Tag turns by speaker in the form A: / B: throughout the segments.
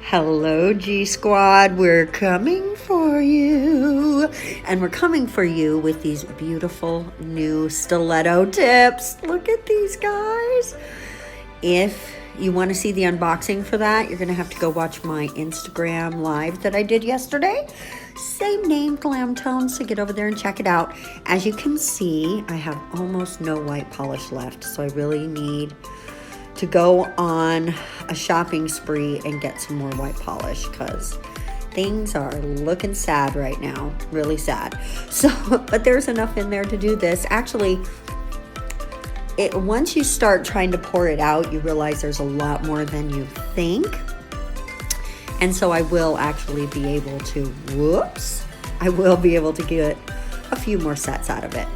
A: Hello, G Squad. We're coming for you. And we're coming for you with these beautiful new stiletto tips. Look at these guys. If you want to see the unboxing for that, you're going to have to go watch my Instagram live that I did yesterday. Same name, Glam Tone, so get over there and check it out. As you can see, I have almost no white polish left, so I really need to go on a shopping spree and get some more white polish because things are looking sad right now, really sad. So, but there's enough in there to do this. Actually, once you start trying to pour it out, you realize there's a lot more than you think. And so I will actually be able to, I will be able to get a few more sets out of it.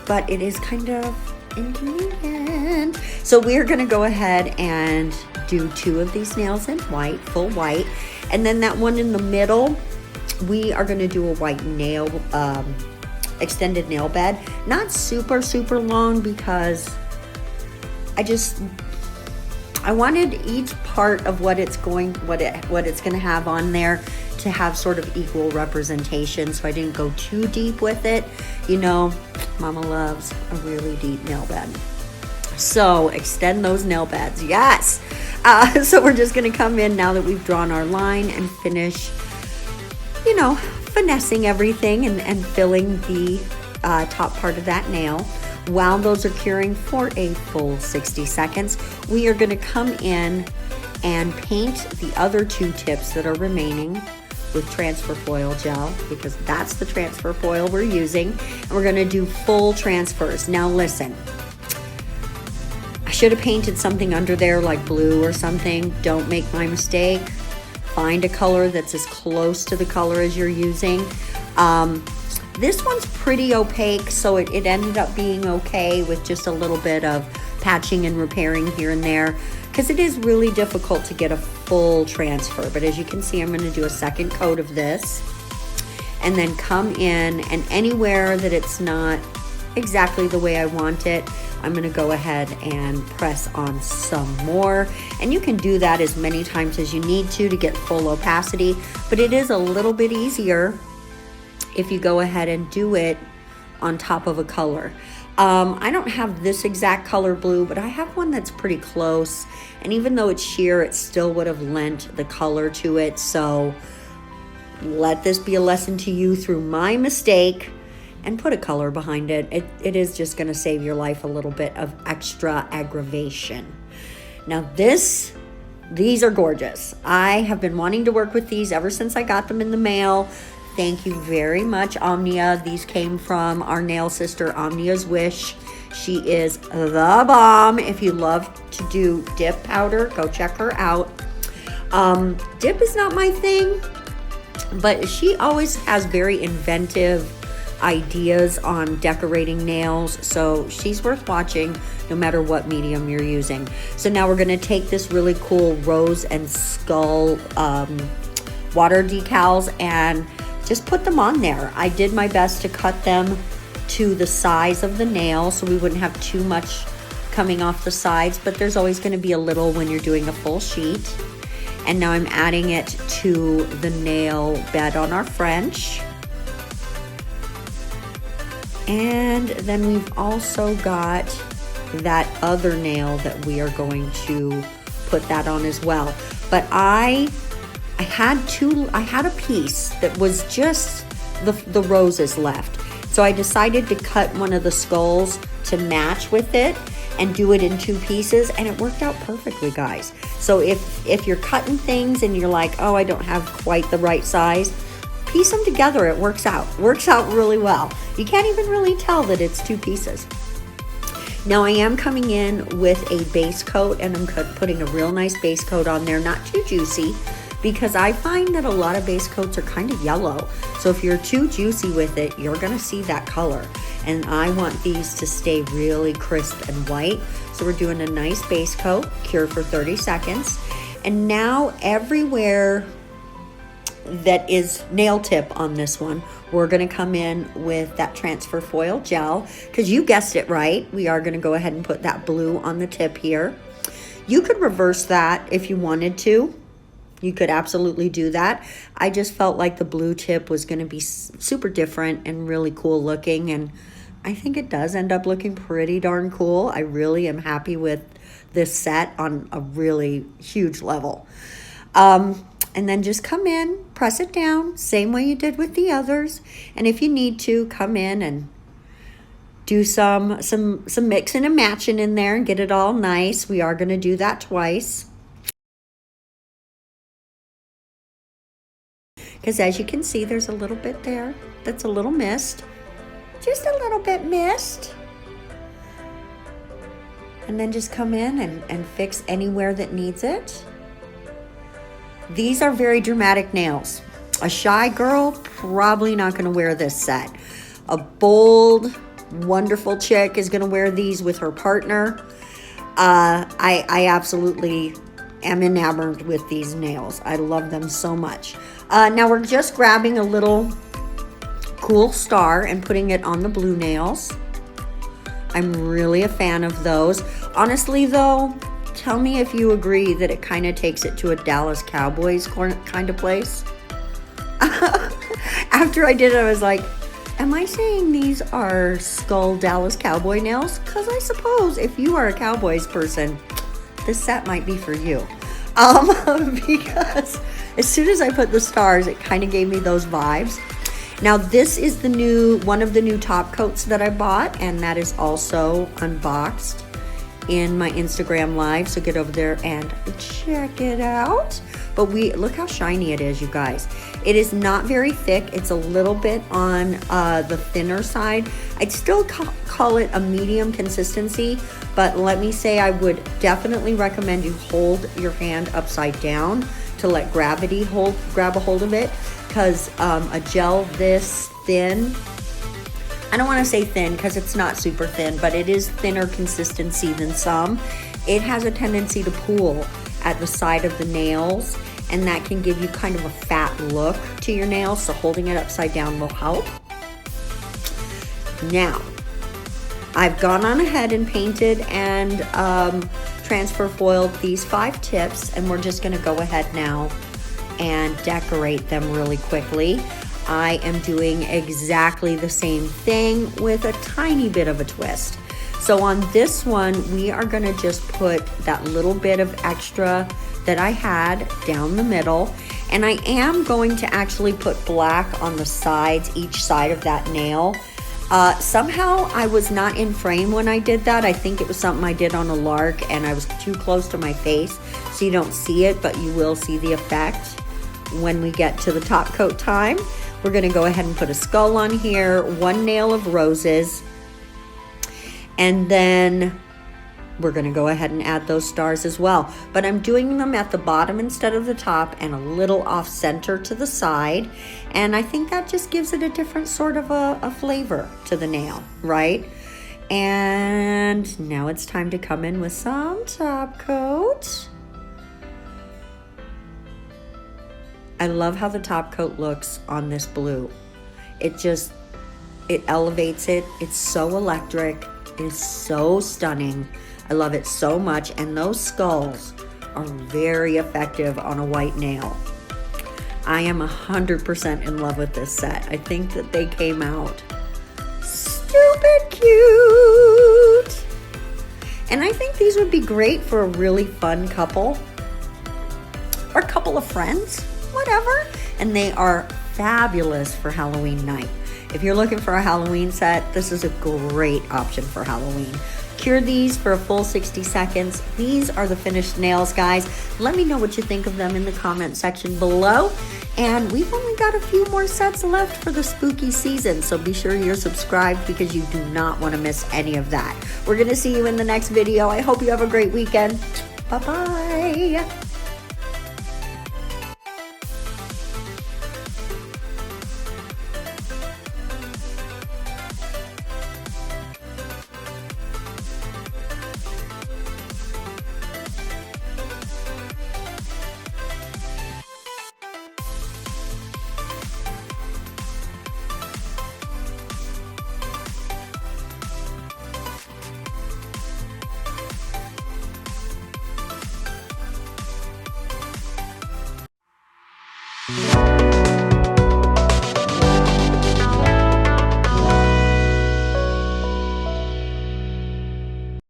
A: But it is kind of inconvenient. So we're going to go ahead and do 2 of these nails in white, full white. And then that one in the middle, we are going to do a white nail, extended nail bed. Not super, super long because I wanted each part of what it's going to have on there to have sort of equal representation, so I didn't go too deep with it. You know, Mama loves a really deep nail bed. So extend those nail beds, yes. So we're just gonna come in now that we've drawn our line and finish, you know, finessing everything and filling the top part of that nail. While those are curing for a full 60 seconds, we are gonna come in and paint the other 2 tips that are remaining with transfer foil gel, because that's the transfer foil we're using, and we're gonna do full transfers. Now listen, I should have painted something under there like blue or something. Don't make my mistake. Find a color that's as close to the color as you're using. This one's pretty opaque, so it ended up being okay with just a little bit of patching and repairing here and there, because it is really difficult to get a full transfer. But as you can see, I'm going to do a second coat of this and then come in, and anywhere that it's not exactly the way I want it, I'm going to go ahead and press on some more. And you can do that as many times as you need to get full opacity, but it is a little bit easier if you go ahead and do it on top of a color. I don't have this exact color blue, but I have one that's pretty close. And even though it's sheer, it still would have lent the color to it. So let this be a lesson to you through my mistake, and put a color behind it. It is just gonna save your life a little bit of extra aggravation. Now these are gorgeous. I have been wanting to work with these ever since I got them in the mail. Thank you very much, Omnia. These came from our nail sister, Omnia's Wish. She is the bomb. If you love to do dip powder, go check her out. Dip is not my thing, but she always has very inventive ideas on decorating nails, so she's worth watching no matter what medium you're using. So now we're going to take this really cool rose and skull water decals and just put them on there. I did my best to cut them to the size of the nail so we wouldn't have too much coming off the sides, but there's always going to be a little when you're doing a full sheet. And now I'm adding it to the nail bed on our French. And then we've also got that other nail that we are going to put that on as well. But I had a piece that was just the roses left. So I decided to cut one of the skulls to match with it and do it in 2 pieces, and it worked out perfectly, guys. So if you're cutting things and you're like, oh, I don't have quite the right size, piece them together. It works out really well. You can't even really tell that it's 2 pieces. Now I am coming in with a base coat, and I'm putting a real nice base coat on there, not too juicy, because I find that a lot of base coats are kind of yellow. So if you're too juicy with it, you're gonna see that color. And I want these to stay really crisp and white. So we're doing a nice base coat, cure for 30 seconds. And now everywhere that is nail tip on this one. We're going to come in with that transfer foil gel, because you guessed it right. We are going to go ahead and put that blue on the tip here. You could reverse that if you wanted to. You could absolutely do that. I just felt like the blue tip was going to be super different and really cool looking, and I think it does end up looking pretty darn cool. I really am happy with this set on a really huge level. And then just come in, press it down, same way you did with the others. And if you need to, come in and do some mixing and matching in there and get it all nice. We are going to do that twice. Because as you can see, there's a little bit there that's a little missed. Just a little bit missed. And then just come in and fix anywhere that needs it. These are very dramatic nails. A shy girl, probably not going to wear this set. A bold, wonderful chick is going to wear these with her partner. I absolutely am enamored with these nails. I love them so much. Now we're just grabbing a little cool star and putting it on the blue nails. I'm really a fan of those. Honestly though, tell me if you agree that it kind of takes it to a Dallas Cowboys kind of place. After I did it, I was like, am I saying these are skull Dallas Cowboy nails? Because I suppose if you are a Cowboys person, this set might be for you. Because as soon as I put the stars, it kind of gave me those vibes. Now this is one of the new top coats that I bought, and that is also unboxed in my Instagram live, so get over there and check it out. But look how shiny it is, you guys. It is not very thick. It's a little bit on the thinner side. I'd still call it a medium consistency, but let me say I would definitely recommend you hold your hand upside down to let gravity grab a hold of it, because a gel this thin, I don't want to say thin because it's not super thin, but it is thinner consistency than some. It has a tendency to pool at the side of the nails, and that can give you kind of a fat look to your nails, so holding it upside down will help. Now, I've gone on ahead and painted and transfer foiled these 5 tips, and we're just going to go ahead now and decorate them really quickly. I am doing exactly the same thing with a tiny bit of a twist. So on this one, we are going to just put that little bit of extra that I had down the middle, and I am going to actually put black on the sides, each side of that nail. Somehow I was not in frame when I did that. I think it was something I did on a lark, and I was too close to my face, so you don't see it, but you will see the effect when we get to the top coat time. We're going to go ahead and put a skull on here, 1 nail of roses, and then we're going to go ahead and add those stars as well. But I'm doing them at the bottom instead of the top, and a little off center to the side. And I think that just gives it a different sort of a flavor to the nail, right? And now it's time to come in with some top coat. I love how the top coat looks on this blue. It elevates it. It's so electric. It is so stunning. I love it so much, and those skulls are very effective on a white nail. I am 100% in love with this set. I think that they came out stupid cute. And I think these would be great for a really fun couple or a couple of friends, whatever. And they are fabulous for Halloween night. If you're looking for a Halloween set, this is a great option for Halloween. Cure these for a full 60 seconds. These are the finished nails, guys. Let me know what you think of them in the comment section below. And we've only got a few more sets left for the spooky season, so be sure you're subscribed because you do not want to miss any of that. We're going to see you in the next video. I hope you have a great weekend. Bye-bye.